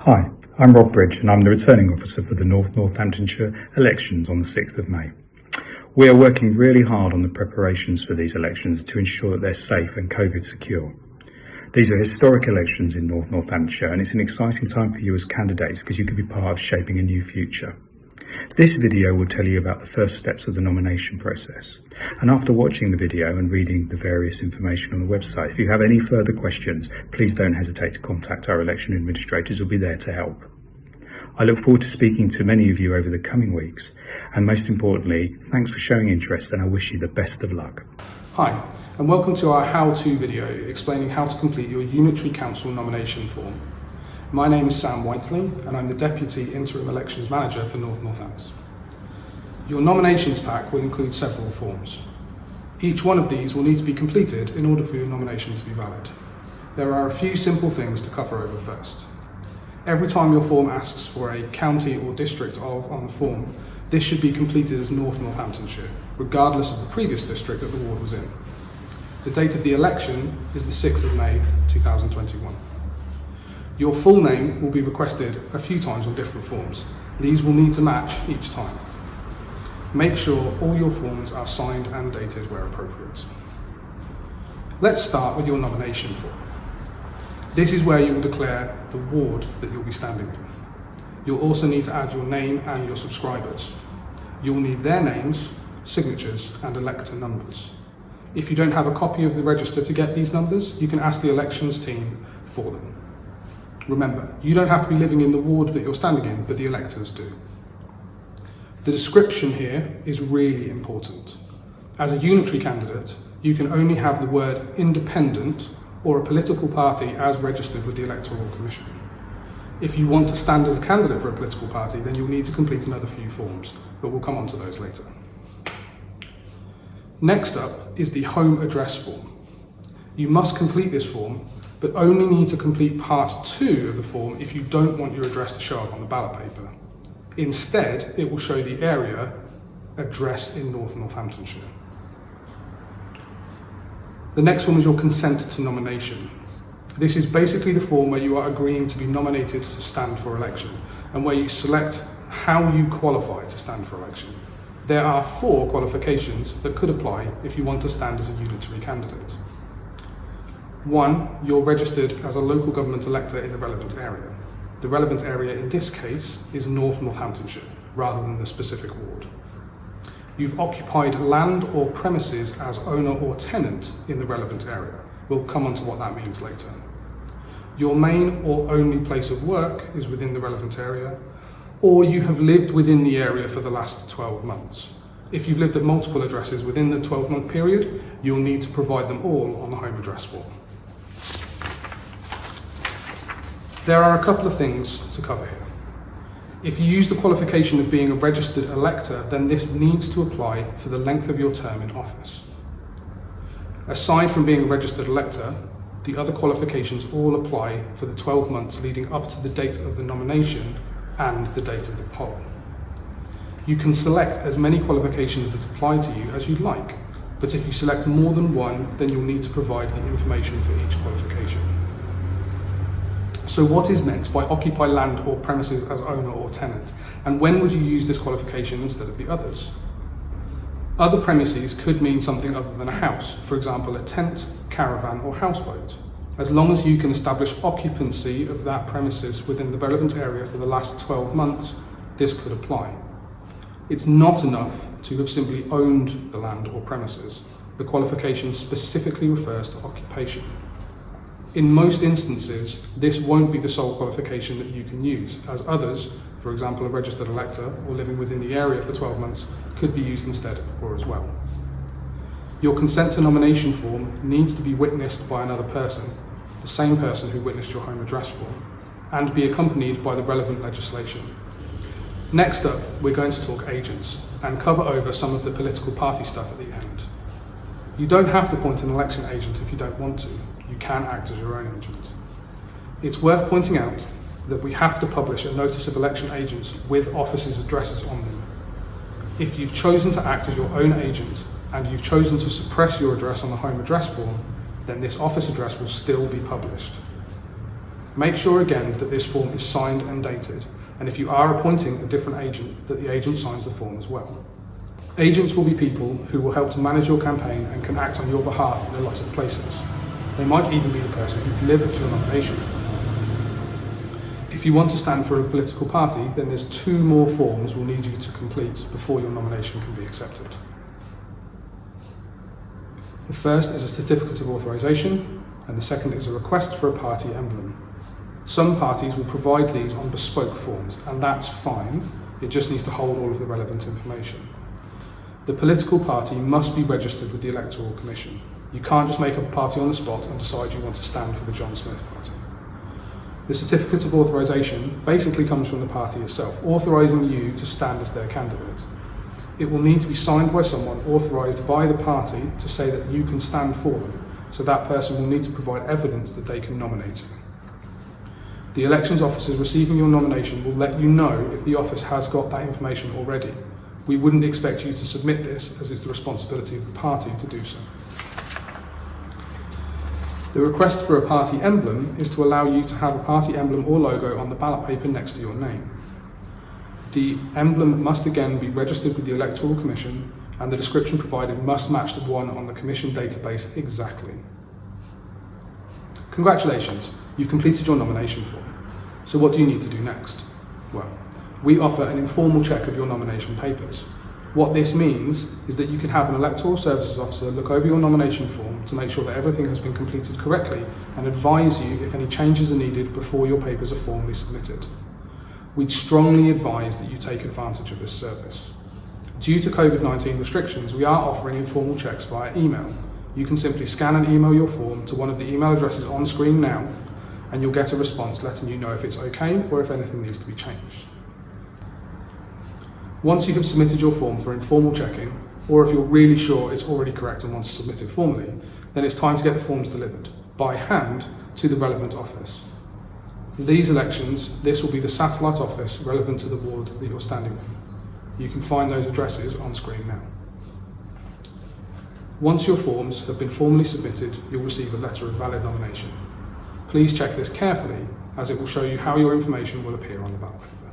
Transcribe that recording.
Hi, I'm Rob Bridge and I'm the returning officer for the North Northamptonshire elections on the 6th of May. We are working really hard on the preparations for these elections to ensure that they're safe and COVID secure. These are historic elections in North Northamptonshire and it's an exciting time for you as candidates because you could be part of shaping a new future. This video will tell you about the first steps of the nomination process. And after watching the video and reading the various information on the website, if you have any further questions, please don't hesitate to contact our election administrators who will be there to help. I look forward to speaking to many of you over the coming weeks. And most importantly, thanks for showing interest and I wish you the best of luck. Hi, and welcome to our how-to video explaining how to complete your Unitary Council nomination form. My name is Sam Whiteley and I'm the Deputy Interim Elections Manager for North Northants. Your nominations pack will include several forms. Each one of these will need to be completed in order for your nomination to be valid. There are a few simple things to cover over first. Every time your form asks for a county or district of on the form, this should be completed as North Northamptonshire, regardless of the previous district that the ward was in. The date of the election is the 6th of May 2021. Your full name will be requested a few times on different forms. These will need to match each time. Make sure all your forms are signed and dated where appropriate. Let's start with your nomination form. This is where you will declare the ward that you'll be standing in. You'll also need to add your name and your subscribers. You'll need their names, signatures, and elector numbers. If you don't have a copy of the register to get these numbers, you can ask the elections team for them. Remember, you don't have to be living in the ward that you're standing in, but the electors do. The description here is really important. As a unitary candidate, you can only have the word independent or a political party as registered with the Electoral Commission. If you want to stand as a candidate for a political party, then you'll need to complete another few forms, but we'll come on to those later. Next up is the home address form. You must complete this form, but only need to complete part 2 of the form if you don't want your address to show up on the ballot paper. Instead, it will show the area address in North Northamptonshire. The next one is your consent to nomination. This is basically the form where you are agreeing to be nominated to stand for election and where you select how you qualify to stand for election. There are 4 qualifications that could apply if you want to stand as a unitary candidate. 1, you're registered as a local government elector in the relevant area. The relevant area in this case is North Northamptonshire, rather than the specific ward. You've occupied land or premises as owner or tenant in the relevant area. We'll come on to what that means later. Your main or only place of work is within the relevant area, or you have lived within the area for the last 12 months. If you've lived at multiple addresses within the 12-month period, you'll need to provide them all on the home address form. There are a couple of things to cover here. If you use the qualification of being a registered elector, then this needs to apply for the length of your term in office. Aside from being a registered elector, the other qualifications all apply for the 12 months leading up to the date of the nomination and the date of the poll. You can select as many qualifications that apply to you as you'd like, but if you select more than one, then you'll need to provide the information for each qualification. So what is meant by occupy land or premises as owner or tenant? And when would you use this qualification instead of the others? Other premises could mean something other than a house, for example, a tent, caravan, or houseboat. As long as you can establish occupancy of that premises within the relevant area for the last 12 months, this could apply. It's not enough to have simply owned the land or premises. The qualification specifically refers to occupation. In most instances, this won't be the sole qualification that you can use, as others, for example a registered elector or living within the area for 12 months, could be used instead or as well. Your consent to nomination form needs to be witnessed by another person, the same person who witnessed your home address form, and be accompanied by the relevant legislation. Next up, we're going to talk agents and cover over some of the political party stuff at the end. You don't have to appoint an election agent if you don't want to. You can act as your own agent. It's worth pointing out that we have to publish a notice of election agents with officers' addresses on them. If you've chosen to act as your own agent and you've chosen to suppress your address on the home address form, then this office address will still be published. Make sure again that this form is signed and dated, and if you are appointing a different agent, that the agent signs the form as well. Agents will be people who will help to manage your campaign and can act on your behalf in a lot of places. They might even be the person who delivers your nomination form. If you want to stand for a political party, then there's 2 more forms we'll need you to complete before your nomination can be accepted. The first is a certificate of authorisation, and the second is a request for a party emblem. Some parties will provide these on bespoke forms, and that's fine. It just needs to hold all of the relevant information. The political party must be registered with the Electoral Commission. You can't just make up a party on the spot and decide you want to stand for the John Smith Party. The certificate of authorisation basically comes from the party itself, authorising you to stand as their candidate. It will need to be signed by someone authorised by the party to say that you can stand for them, so that person will need to provide evidence that they can nominate you. The elections officers receiving your nomination will let you know if the office has got that information already. We wouldn't expect you to submit this, as it's the responsibility of the party to do so. The request for a party emblem is to allow you to have a party emblem or logo on the ballot paper next to your name. The emblem must again be registered with the Electoral Commission, and the description provided must match the one on the Commission database exactly. Congratulations, you've completed your nomination form. So what do you need to do next? Well, we offer an informal check of your nomination papers. What this means is that you can have an electoral services officer look over your nomination form to make sure that everything has been completed correctly and advise you if any changes are needed before your papers are formally submitted. We'd strongly advise that you take advantage of this service. Due to COVID-19 restrictions, we are offering informal checks via email. You can simply scan and email your form to one of the email addresses on screen now, and you'll get a response letting you know if it's okay or if anything needs to be changed. Once you have submitted your form for informal checking, or if you're really sure it's already correct and want to submit it formally, then it's time to get the forms delivered by hand to the relevant office. For these elections, this will be the satellite office relevant to the ward that you're standing in. You can find those addresses on screen now. Once your forms have been formally submitted, you'll receive a letter of valid nomination. Please check this carefully, as it will show you how your information will appear on the ballot paper.